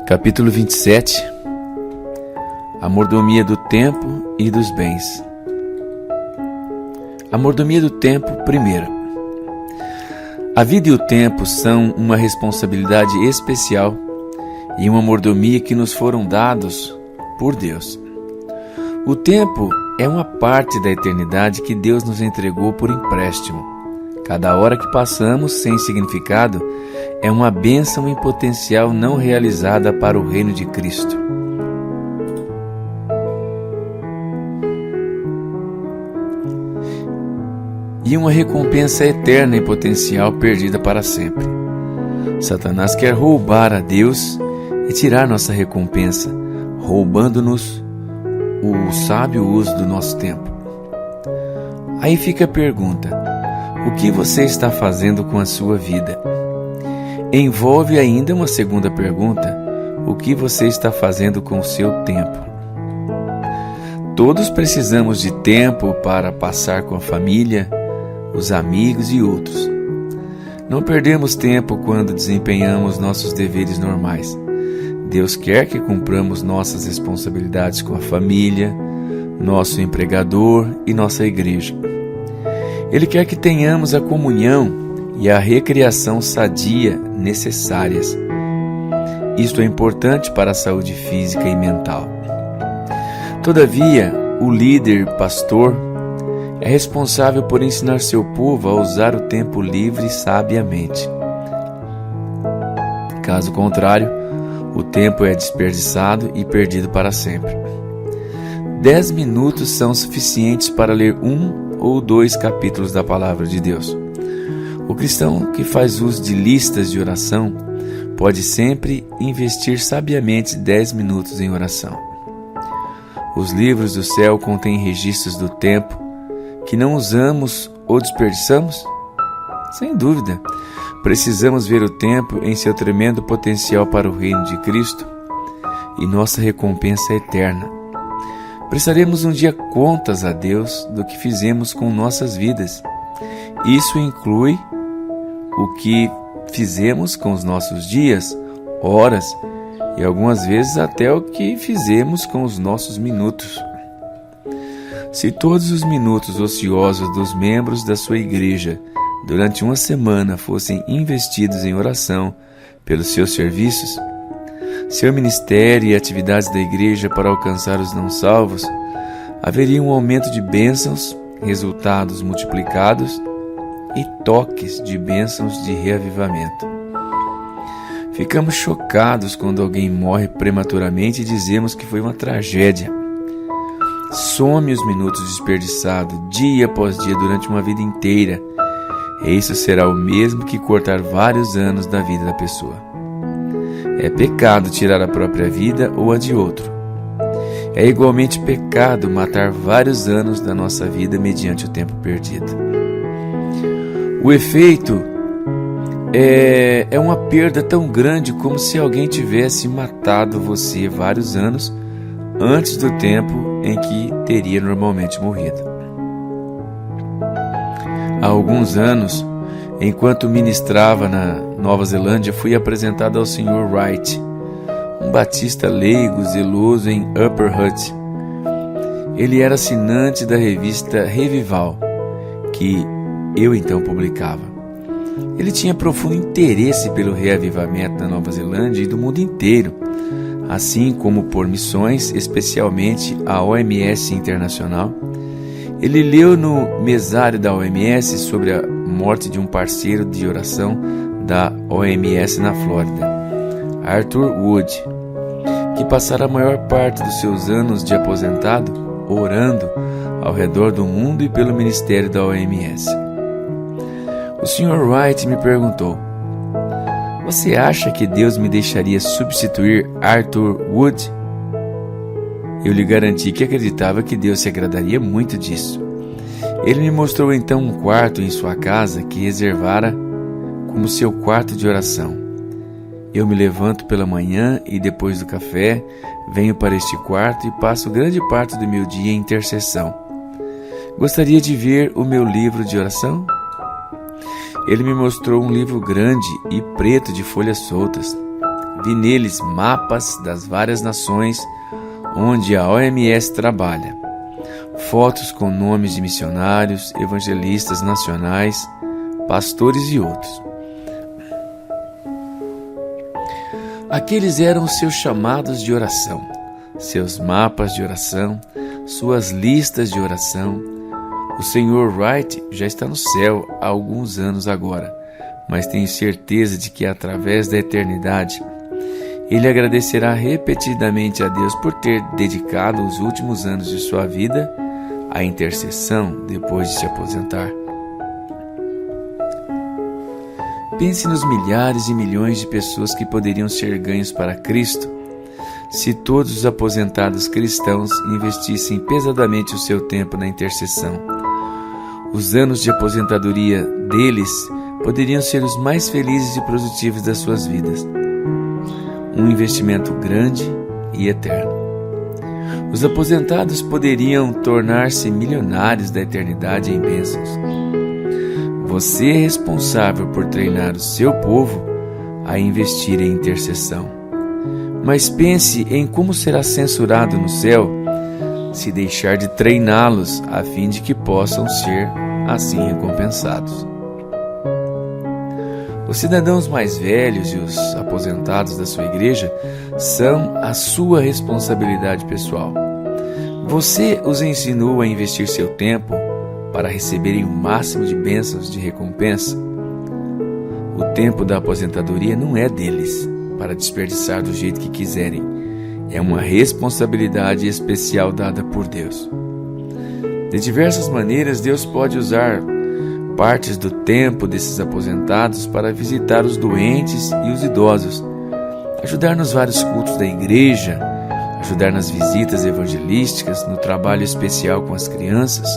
Capítulo 27. A mordomia do tempo e dos bens. A mordomia do tempo, primeiro. A vida e o tempo são uma responsabilidade especial e uma mordomia que nos foram dados por Deus. O tempo é uma parte da eternidade que Deus nos entregou por empréstimo. Cada hora que passamos sem significado é uma bênção em potencial não realizada para o reino de Cristo. E uma recompensa eterna em potencial perdida para sempre. Satanás quer roubar a Deus e tirar nossa recompensa, roubando-nos o sábio uso do nosso tempo. Aí fica a pergunta: o que você está fazendo com a sua vida? Envolve ainda uma segunda pergunta: o que você está fazendo com o seu tempo? Todos precisamos de tempo para passar com a família, os amigos e outros. Não perdemos tempo quando desempenhamos nossos deveres normais. Deus quer que cumpramos nossas responsabilidades com a família, nosso empregador e nossa igreja. Ele quer que tenhamos a comunhão e a recreação sadia necessárias. Isto é importante para a saúde física e mental. Todavia, o líder, pastor, é responsável por ensinar seu povo a usar o tempo livre sabiamente. Caso contrário, o tempo é desperdiçado e perdido para sempre. 10 minutos são suficientes para ler 1 ou 2 capítulos da Palavra de Deus. O cristão que faz uso de listas de oração pode sempre investir sabiamente 10 minutos em oração. Os livros do céu contêm registros do tempo que não usamos ou desperdiçamos? Sem dúvida, precisamos ver o tempo em seu tremendo potencial para o reino de Cristo e nossa recompensa eterna. Prestaremos um dia contas a Deus do que fizemos com nossas vidas. Isso inclui o que fizemos com os nossos dias, horas e algumas vezes até o que fizemos com os nossos minutos. Se todos os minutos ociosos dos membros da sua igreja durante uma semana fossem investidos em oração pelos seus serviços, seu ministério e atividades da igreja para alcançar os não salvos, haveria um aumento de bênçãos, resultados multiplicados e toques de bênçãos de reavivamento. Ficamos chocados quando alguém morre prematuramente e dizemos que foi uma tragédia. Some os minutos desperdiçados dia após dia durante uma vida inteira, e isso será o mesmo que cortar vários anos da vida da pessoa. É pecado tirar a própria vida ou a de outro. É igualmente pecado matar vários anos da nossa vida mediante o tempo perdido. O efeito é uma perda tão grande como se alguém tivesse matado você vários anos antes do tempo em que teria normalmente morrido. Há alguns anos, enquanto ministrava na Nova Zelândia, fui apresentado ao Sr. Wright, um batista leigo, zeloso em Upper Hutt. Ele era assinante da revista Revival, que eu então publicava. Ele tinha profundo interesse pelo reavivamento da Nova Zelândia e do mundo inteiro, assim como por missões, especialmente a OMS Internacional. Ele leu no mesário da OMS sobre a morte de um parceiro de oração da OMS na Flórida, Arthur Wood, que passara a maior parte dos seus anos de aposentado orando ao redor do mundo e pelo ministério da OMS. O Sr. Wright me perguntou: "Você acha que Deus me deixaria substituir Arthur Wood?" Eu lhe garanti que acreditava que Deus se agradaria muito disso. Ele me mostrou então um quarto em sua casa que reservara como seu quarto de oração. Eu me levanto pela manhã e depois do café venho para este quarto e passo grande parte do meu dia em intercessão. Gostaria de ver o meu livro de oração? Ele me mostrou um livro grande e preto de folhas soltas. Vi neles mapas das várias nações onde a OMS trabalha, fotos com nomes de missionários, evangelistas nacionais, pastores e outros. Aqueles eram os seus chamados de oração, seus mapas de oração, suas listas de oração. O Sr. Wright já está no céu há alguns anos agora, mas tenho certeza de que através da eternidade ele agradecerá repetidamente a Deus por ter dedicado os últimos anos de sua vida à intercessão depois de se aposentar. Pense nos milhares e milhões de pessoas que poderiam ser ganhos para Cristo se todos os aposentados cristãos investissem pesadamente o seu tempo na intercessão. Os anos de aposentadoria deles poderiam ser os mais felizes e produtivos das suas vidas. Um investimento grande e eterno. Os aposentados poderiam tornar-se milionários da eternidade em bênçãos. Você é responsável por treinar o seu povo a investir em intercessão. Mas pense em como será censurado no céu se deixar de treiná-los a fim de que possam ser assim recompensados. Os cidadãos mais velhos e os aposentados da sua igreja são a sua responsabilidade pessoal. Você os ensinou a investir seu tempo para receberem o máximo de bênçãos de recompensa. O tempo da aposentadoria não é deles para desperdiçar do jeito que quiserem. É uma responsabilidade especial dada por Deus. De diversas maneiras, Deus pode usar partes do tempo desses aposentados para visitar os doentes e os idosos, ajudar nos vários cultos da igreja, ajudar nas visitas evangelísticas, no trabalho especial com as crianças.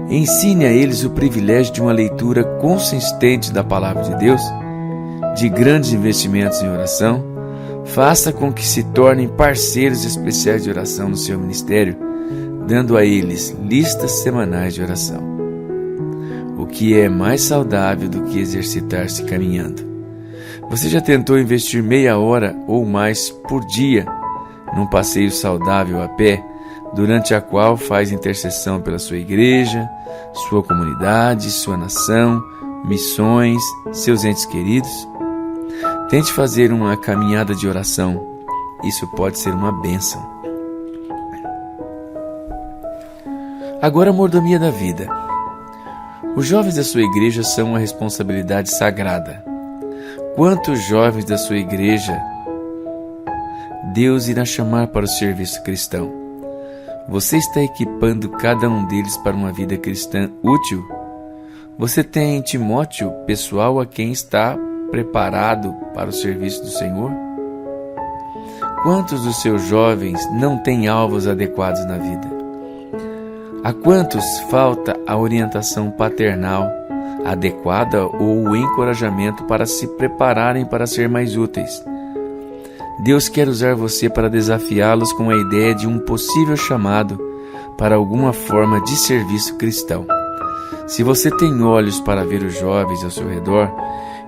Ensine a eles o privilégio de uma leitura consistente da Palavra de Deus, de grandes investimentos em oração. Faça com que se tornem parceiros especiais de oração no seu ministério, dando a eles listas semanais de oração. O que é mais saudável do que exercitar-se caminhando? Você já tentou investir meia hora ou mais por dia num passeio saudável a pé, durante a qual faz intercessão pela sua igreja, sua comunidade, sua nação, missões, seus entes queridos? Tente fazer uma caminhada de oração. Isso pode ser uma bênção. Agora, a mordomia da vida. Os jovens da sua igreja são uma responsabilidade sagrada. Quantos jovens da sua igreja Deus irá chamar para o serviço cristão? Você está equipando cada um deles para uma vida cristã útil? Você tem Timóteo, pessoal a quem está preparado para o serviço do Senhor? Quantos dos seus jovens não têm alvos adequados na vida? A quantos falta a orientação paternal adequada ou o encorajamento para se prepararem para ser mais úteis? Deus quer usar você para desafiá-los com a ideia de um possível chamado para alguma forma de serviço cristão. Se você tem olhos para ver os jovens ao seu redor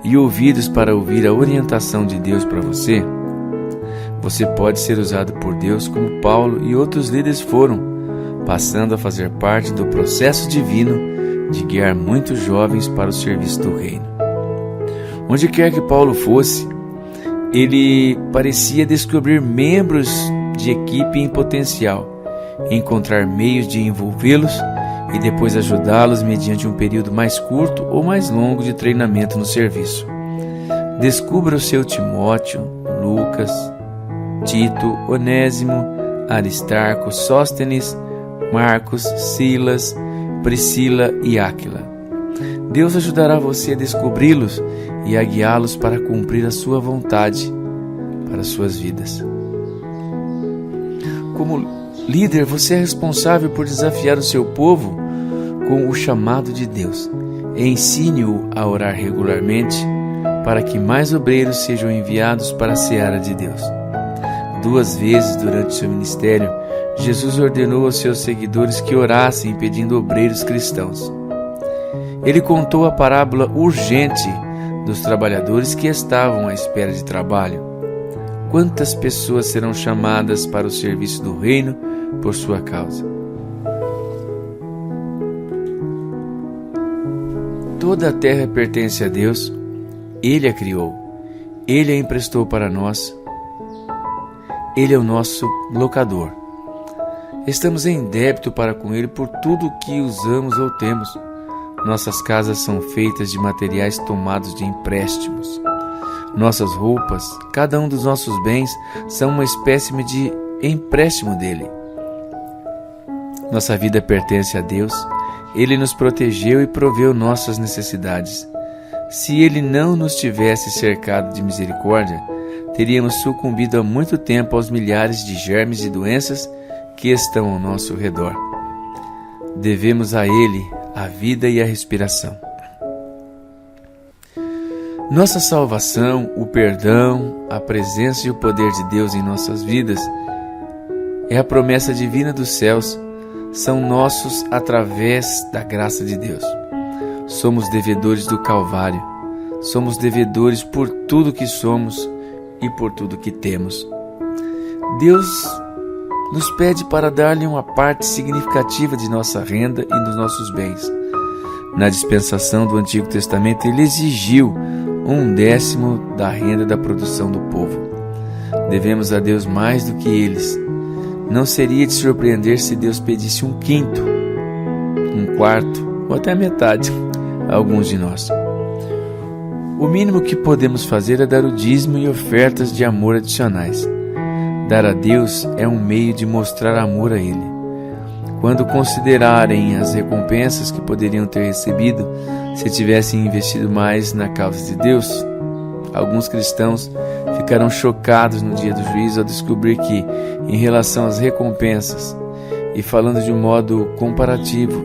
e ouvidos para ouvir a orientação de Deus para você, você pode ser usado por Deus como Paulo e outros líderes foram, passando a fazer parte do processo divino de guiar muitos jovens para o serviço do reino. Onde quer que Paulo fosse, ele parecia descobrir membros de equipe em potencial, encontrar meios de envolvê-los e depois ajudá-los mediante um período mais curto ou mais longo de treinamento no serviço. Descubra o seu Timóteo, Lucas, Tito, Onésimo, Aristarco, Sóstenes, Marcos, Silas, Priscila e Áquila. Deus ajudará você a descobri-los e a guiá-los para cumprir a sua vontade para as suas vidas. Como líder, você é responsável por desafiar o seu povo com o chamado de Deus. Ensine-o a orar regularmente para que mais obreiros sejam enviados para a seara de Deus. 2 vezes durante seu ministério, Jesus ordenou aos seus seguidores que orassem pedindo obreiros cristãos. Ele contou a parábola urgente dos trabalhadores que estavam à espera de trabalho. quantas pessoas serão chamadas para o serviço do reino por sua causa. Toda a terra pertence a Deus, Ele a criou, Ele a emprestou para nós, Ele é o nosso locador. Estamos em débito para com Ele por tudo o que usamos ou temos. Nossas casas são feitas de materiais tomados de empréstimos. Nossas roupas, cada um dos nossos bens, são uma espécime de empréstimo dele. Nossa vida pertence a Deus. Ele nos protegeu e proveu nossas necessidades. Se Ele não nos tivesse cercado de misericórdia, teríamos sucumbido há muito tempo aos milhares de germes e doenças que estão ao nosso redor. Devemos a Ele a vida e a respiração. Nossa salvação, o perdão, a presença e o poder de Deus em nossas vidas é a promessa divina dos céus. São nossos através da graça de Deus. Somos devedores do Calvário. Somos devedores por tudo que somos e por tudo que temos. Deus nos pede para dar-lhe uma parte significativa de nossa renda e dos nossos bens. Na dispensação do Antigo Testamento, Ele exigiu 1/10 da renda da produção do povo. Devemos a Deus mais do que eles. Não seria de surpreender se Deus pedisse 1/5, 1/4 ou até metade a alguns de nós. O mínimo que podemos fazer é dar o dízimo e ofertas de amor adicionais. Dar a Deus é um meio de mostrar amor a Ele. Quando considerarem as recompensas que poderiam ter recebido se tivessem investido mais na causa de Deus, alguns cristãos ficarão chocados no dia do juízo ao descobrir que, em relação às recompensas, e falando de um modo comparativo,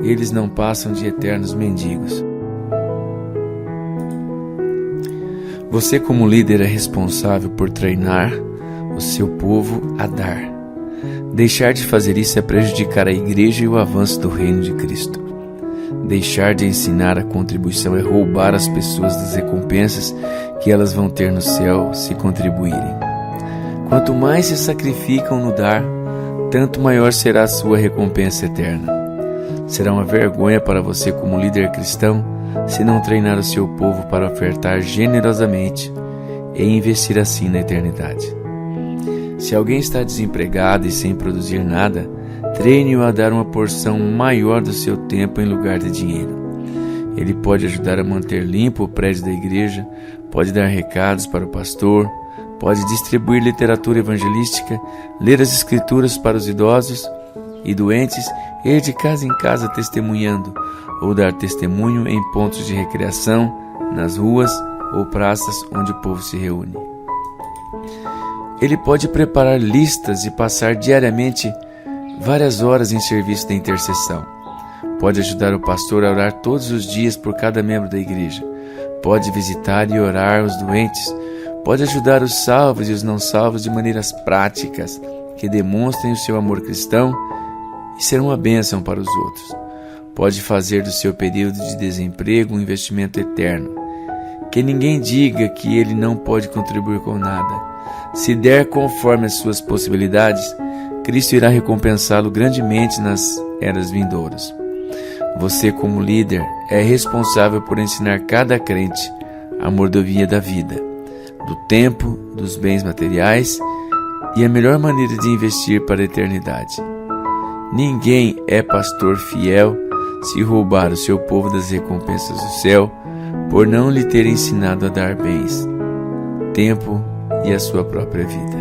eles não passam de eternos mendigos. Você, como líder, é responsável por treinar o seu povo a dar. Deixar de fazer isso é prejudicar a igreja e o avanço do reino de Cristo. Deixar de ensinar a contribuição é roubar as pessoas das recompensas que elas vão ter no céu se contribuírem. Quanto mais se sacrificam no dar, tanto maior será a sua recompensa eterna. Será uma vergonha para você como líder cristão se não treinar o seu povo para ofertar generosamente e investir assim na eternidade. Se alguém está desempregado e sem produzir nada, treine-o a dar uma porção maior do seu tempo em lugar de dinheiro. Ele pode ajudar a manter limpo o prédio da igreja, pode dar recados para o pastor, pode distribuir literatura evangelística, ler as escrituras para os idosos e doentes, ir de casa em casa testemunhando, ou dar testemunho em pontos de recreação, nas ruas ou praças onde o povo se reúne. Ele pode preparar listas e passar diariamente várias horas em serviço de intercessão. Pode ajudar o pastor a orar todos os dias por cada membro da igreja. Pode visitar e orar os doentes. Pode ajudar os salvos e os não salvos de maneiras práticas que demonstrem o seu amor cristão e ser uma bênção para os outros. Pode fazer do seu período de desemprego um investimento eterno. Que ninguém diga que ele não pode contribuir com nada. Se der conforme as suas possibilidades, Cristo irá recompensá-lo grandemente nas eras vindouras. Você, como líder, é responsável por ensinar cada crente a mordomia da vida, do tempo, dos bens materiais e a melhor maneira de investir para a eternidade. Ninguém é pastor fiel se roubar o seu povo das recompensas do céu por não lhe ter ensinado a dar bens, tempo e a sua própria vida.